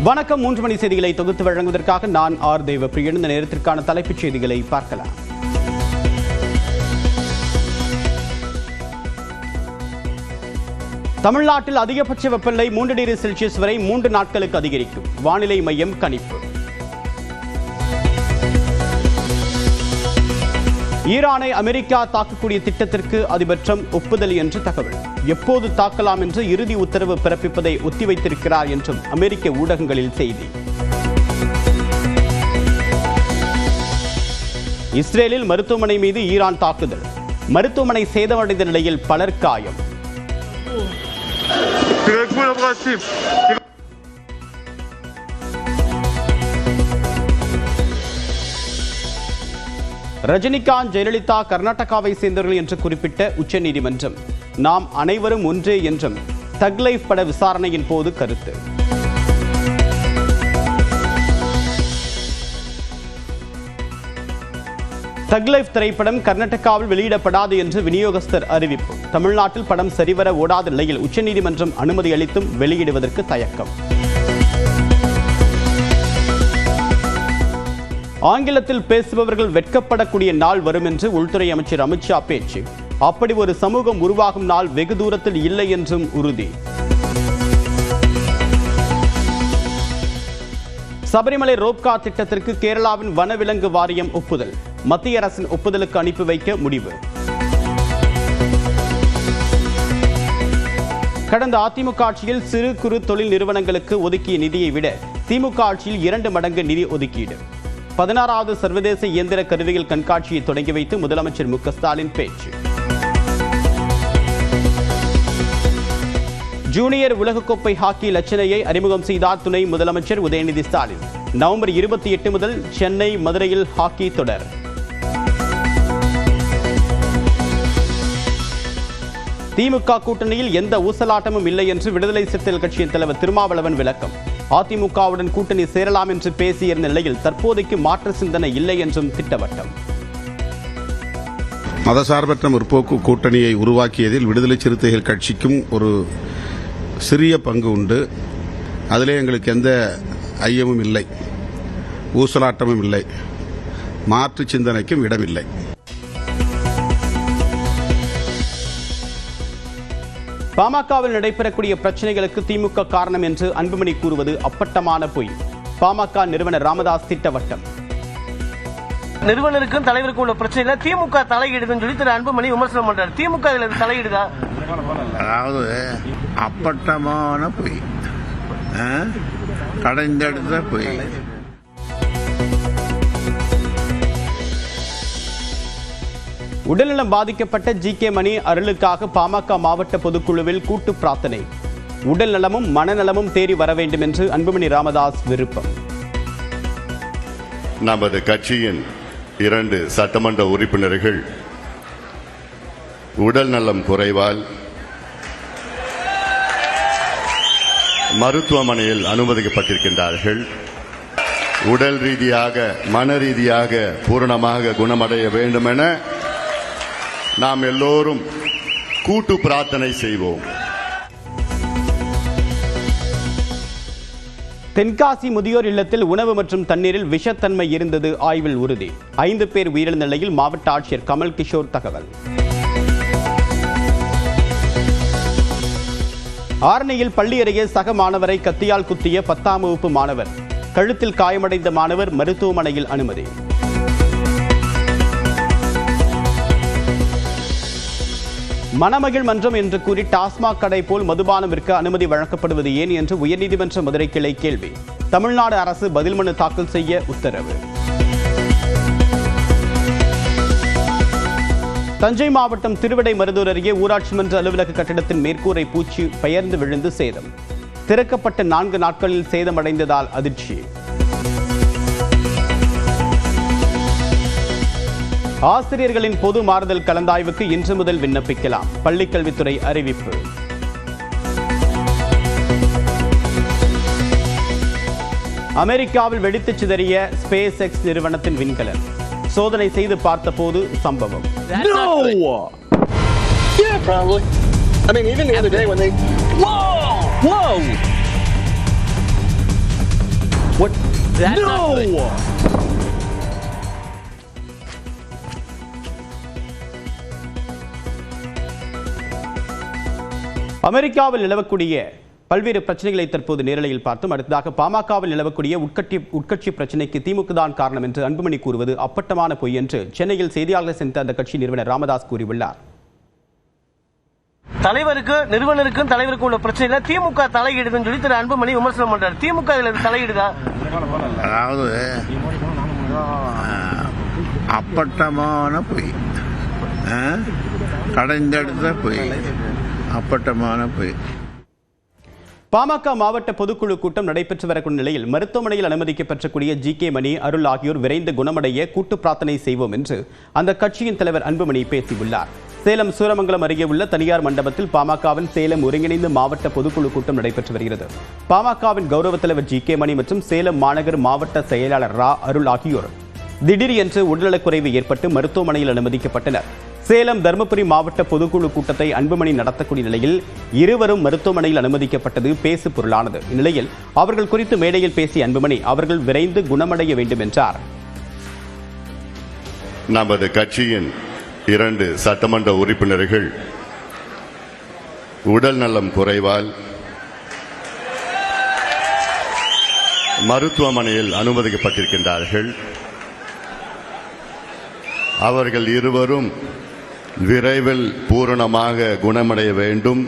வணக்கம். 3 மணி செய்திகளை தொகுத்து வழங்குவதற்காக நான் ஆர் தேவப்பிரியன். இந்த நேரத்திற்கான தலைப்புச் செய்திகளை பார்க்கலாம். தமிழ்நாட்டில் அதிகபட்ச வெப்பநிலை 3 டிகிரி செல்சியஸ் வரை 3 நாட்களுக்கு அதிகரிக்கும். வானிலை மையம் கணிப்பு. ஈரானை அமெரிக்கா தாக்கக்கூடிய திட்டத்திற்கு அதிபர் ட்ரம்ப் ஒப்புதல் என்று தகவல். எப்போது தாக்கலாம் என்று இறுதி உத்தரவு பிறப்பிப்பதை ஒத்திவைத்திருக்கிறார் என்றும் அமெரிக்க ஊடகங்களில் செய்தி. இஸ்ரேலில் மருத்துவமனை மீது ஈரான் தாக்குதல். மருத்துவமனை சேதமடைந்த நிலையில் பலர் காயம். ரஜினிகாந்த், ஜெயலலிதா கர்நாடகாவை சேர்ந்தவர்கள் என்று குறிப்பிட்ட உச்சநீதிமன்றம் நாம் அனைவரும் ஒன்றே என்றும் தக் லைஃப் பட விசாரணையின் போது கருத்து. தக் லைஃப் திரைப்படம் கர்நாடகாவில் வெளியிடப்படாது என்று விநியோகஸ்தர் அறிவிப்பு. தமிழ்நாட்டில் படம் சரிவர ஓடாத நிலையில் உச்சநீதிமன்றம் அனுமதி அளித்தும் வெளியிடுவதற்கு தயக்கம். ஆங்கிலத்தில் பேசுபவர்கள் வெட்கப்படக்கூடிய நாள் வரும் என்று உள்துறை அமைச்சர் அமித்ஷா பேச்சு. அப்படி ஒரு சமூகம் உருவாகும் நாள் வெகு தூரத்தில் இல்லை என்றும் உறுதி. சபரிமலை ரோப்கா திட்டத்திற்கு கேரளாவின் வனவிலங்கு வாரியம் ஒப்புதல். மத்திய அரசின் ஒப்புதலுக்கு அனுப்பி வைக்க முடிவு. கடந்த அதிமுக ஆட்சியில் சிறு குறு தொழில் நிறுவனங்களுக்கு ஒதுக்கிய நிதியை விட திமுக ஆட்சியில் 2 மடங்கு நிதி ஒதுக்கீடு. 16வது சர்வதேச இயந்திர கருவிகள் கண்காட்சியை தொடங்கி வைத்து முதலமைச்சர் மு க ஸ்டாலின் பேச்சு. ஜூனியர் உலகக்கோப்பை ஹாக்கி லட்சணையை அறிமுகம் செய்தார் துணை முதலமைச்சர் உதயநிதி ஸ்டாலின். நவம்பர் 28 முதல் சென்னை, மதுரையில் ஹாக்கி தொடர். திமுக கூட்டணியில் எந்த ஊசலாட்டமும் இல்லை என்று விடுதலை சிறுத்தைகள் கட்சியின் தலைவர் திருமாவளவன் விளக்கம். அதிமுகவுடன் கூட்டணி சேரலாம் என்று பேசியிருந்த நிலையில் தற்போதைக்கு மாற்று சிந்தனை இல்லை என்றும் திட்டவட்டம். மதசார்பற்ற முற்போக்கு கூட்டணியை உருவாக்கியதில் விடுதலை சிறுத்தைகள் கட்சிக்கும் ஒரு சிறிய பங்கு உண்டு. அதிலே எங்களுக்கு எந்த ஐயமும் இல்லை, ஊசலாட்டமும் இல்லை, மாற்று சிந்தனைக்கும் இடமில்லை. பாமகவில் நடைபெறக்கூடிய பிரச்சனைகளுக்கு திமுக காரணம் என்று அன்புமணி கூறுவது அப்பட்டமான பொய். பாமக நிறுவனர் ராமதாஸ் திட்டவட்டம். நிறுவனருக்கும் தலைவருக்கும் உள்ள பிரச்சனைல திமுக தலையிடுதுன்னு சொல்லி திரு அன்புமணி விமர்சனம் பண்றாரு. திமுக இதுல தலையிடுதா? அதாவது அப்பட்டமான பொய், கடைந்தெடுத்த பொய். உடல்நலம் பாதிக்கப்பட்ட ஜி.கே. மணி அருளுக்காக பாமக மாவட்ட பொதுக்குழுவில் கூட்டு பிரார்த்தனை. உடல் நலமும் மனநலமும் தேறி வர வேண்டும் என்று அன்புமணி ராமதாஸ் விருப்பம். நமது கட்சியின் 2 சட்டமன்ற உறுப்பினர்கள் உடல் நலம் குறைவால் மருத்துவமனையில் அனுமதிக்கப்பட்டிருக்கின்றார்கள். உடல் ரீதியாக மன ரீதியாக பூரணமாக குணமடைய வேண்டும் என நாம் எல்லோரும் கூட்டு பிரார்த்தனை செய்வோம். தென்காசி முதியோர் இல்லத்தில் உணவு மற்றும் தண்ணீரில் விஷத்தன்மை இருந்தது ஆய்வில் உறுதி. 5 பேர் உயிரிழந்த நிலையில் மாவட்ட ஆட்சியர் கமல் கிஷோர் தகவல். ஆரணியில் பள்ளி அருகே சக மாணவரை கத்தியால் குத்திய 10ஆம் வகுப்பு மாணவர். கழுத்தில் காயமடைந்த மாணவர் மருத்துவமனையில் அனுமதி. மணமகிழ் மன்றம் என்று கூறி டாஸ்மாக் கடை போல் மதுபானம் விற்க அனுமதி வழங்கப்படுவது ஏன் என்று உயர்நீதிமன்ற மதுரை கிளை கேள்வி. தமிழ்நாடு அரசு பதில் மனு தாக்கல் செய்ய உத்தரவு. தஞ்சை மாவட்டம் திருவிடைமருதூர் அருகே ஊராட்சி மன்ற அலுவலக கட்டிடத்தின் மேற்கூரை பூச்சி பெயர்ந்து விழுந்து சேதம். திறக்கப்பட்ட 4 நாட்களில் சேதமடைந்ததால் அதிர்ச்சி. ஆசிரியர்களின் பொது மாறுதல் கலந்தாய்வுக்கு இன்று முதல் விண்ணப்பிக்கலாம். பள்ளிக்கல்வித்துறை அறிவிப்பு. அமெரிக்காவில் வெடித்து சிதறிய ஸ்பேஸ் எக்ஸ் நிறுவனத்தின் விண்கலன் சோதனை செய்து பார்த்தபோது சம்பவம். I mean, even the other day when they... Whoa! What? That's not good. அமெரிக்காவில் நிலவக்கூடிய பல்வேறு பிரச்சனைகளை தற்போது நேரலையில் பார்த்தோம். அடுத்ததாக பாமகவில் நிலவக்கூடிய உட்கட்சி பிரச்சனைக்கு திமுக தான் காரணம் என்று அன்புமணி கூறுவது அப்பட்டமான பொய் என்று சென்னையில் செய்தியாளர்கள் சந்தித்த அந்த கட்சி நிறுவனர் ராமதாஸ் கூறியுள்ளார். நிறுவனருக்கும் தலைவருக்கும் உள்ள பிரச்சனையில திமுக தலையிடுதுன்னு சொல்லி திரு அன்புமணி விமர்சனம் பண்றாரு. திமுக இதுல தலையிடுதா? அதாவது அப்பட்டமான பொய், கடைந்தெடுத்த பொய், அப்பட்டமான பொய். பாமக மாவட்ட பொதுக்குழு கூட்டம் நடைபெற்று வரக்கூடிய நிலையில் மருத்துவமனையில் அனுமதிக்கப்பெற்றக்கூடிய ஜி.கே. மணி, அருள் ஆகியோர் விரைந்து குணமடைய கூட்டு பிரார்த்தனை செய்வோம் என்று அந்த கட்சியின் தலைவர் அன்புமணி பேசியுள்ளார். சேலம் சூரமங்கலம் அருகே உள்ள தனியார் மண்டபத்தில் பாமகவின் சேலம் ஒருங்கிணைந்த மாவட்ட பொதுக்குழு கூட்டம் நடைபெற்று வருகிறது. பாமகவின் கௌரவ தலைவர் ஜி.கே. மணி மற்றும் சேலம் மாநகர் மாவட்ட செயலாளர் ரா. அருள் ஆகியோர் திடீர் என்று உடல்நலக்குறைவு ஏற்பட்டு மருத்துவமனையில் அனுமதிக்கப்பட்டனர். சேலம் தருமபுரி மாவட்ட பொதுக்குழு கூட்டத்தை அன்புமணி நடத்தக்கூடிய நிலையில் இருவரும் மருத்துவமனையில் அனுமதிக்கப்பட்டது பேசு பொருளானது. இந்நிலையில் அவர்கள் குறித்து மேடையில் பேசிய அன்புமணி அவர்கள் விரைந்து குணமடைய வேண்டும் என்றார். நமது கட்சியின் 2 சட்டமன்ற உறுப்பினர்கள் உடல் நலம் குறைவால் மருத்துவமனையில் அனுமதிக்கப்பட்டிருக்கின்றார்கள். அவர்கள் இருவரும் விரைவில் பூரணமாக குணமடைய வேண்டும்.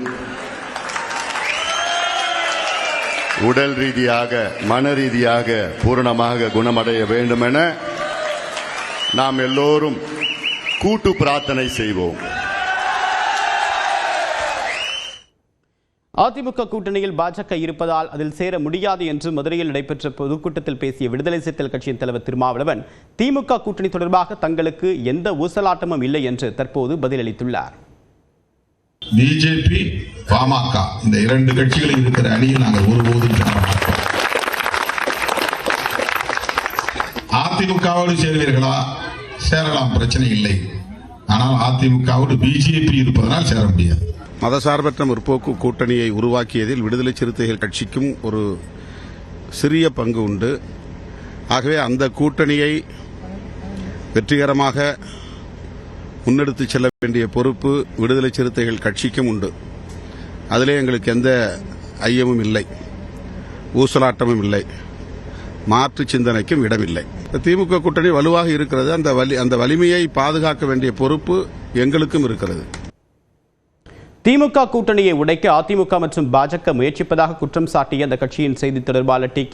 உடல் ரீதியாக மன ரீதியாக பூரணமாக குணமடைய வேண்டும் என நாம் எல்லோரும் கூட்டு பிரார்த்தனை செய்வோம். அதிமுக கூட்டணியில் பாஜக இருப்பதால் அதில் சேர முடியாது என்று மதுரையில் நடைபெற்ற பொதுக்கூட்டத்தில் பேசிய விடுதலை சிறுத்தைகள் கட்சியின் தலைவர் திருமாவளவன் திமுக கூட்டணி தொடர்பாக தங்களுக்கு எந்த ஊசலாட்டமும் இல்லை என்று தற்போது பதிலளித்துள்ளார். பிஜேபி, பாமக இந்த 2 கட்சிகளில் இருக்கிற அணியில் நாங்கள் ஒருபோதும் அதிமுகவோடு சேருவீர்களா? சேரலாம், பிரச்சனை இல்லை. ஆனால் அதிமுகவோடு பிஜேபி இருப்பதனால் சேர முடியாது. மதசார்பற்ற முற்போக்கு கூட்டணியை உருவாக்கியதில் விடுதலை சிறுத்தைகள் கட்சிக்கும் ஒரு சிறிய பங்கு உண்டு. ஆகவே அந்த கூட்டணியை வெற்றிகரமாக முன்னெடுத்து செல்ல வேண்டிய பொறுப்பு விடுதலை சிறுத்தைகள் கட்சிக்கும் உண்டு. அதிலே எங்களுக்கு எந்த ஐயமும் இல்லை, ஊசலாட்டமும் இல்லை, மாற்று சிந்தனைக்கும் இடமில்லை. திமுக கூட்டணி வலுவாக இருக்கிறது. அந்த வலிமையை பாதுகாக்க வேண்டிய பொறுப்பு எங்களுக்கும் இருக்கிறது. திமுக கூட்டணியை உடைக்க அதிமுக மற்றும் பாஜக முயற்சிப்பதாக குற்றம் சாட்டிய அந்த கட்சியின் செய்தி தொடர்பாளர் டி.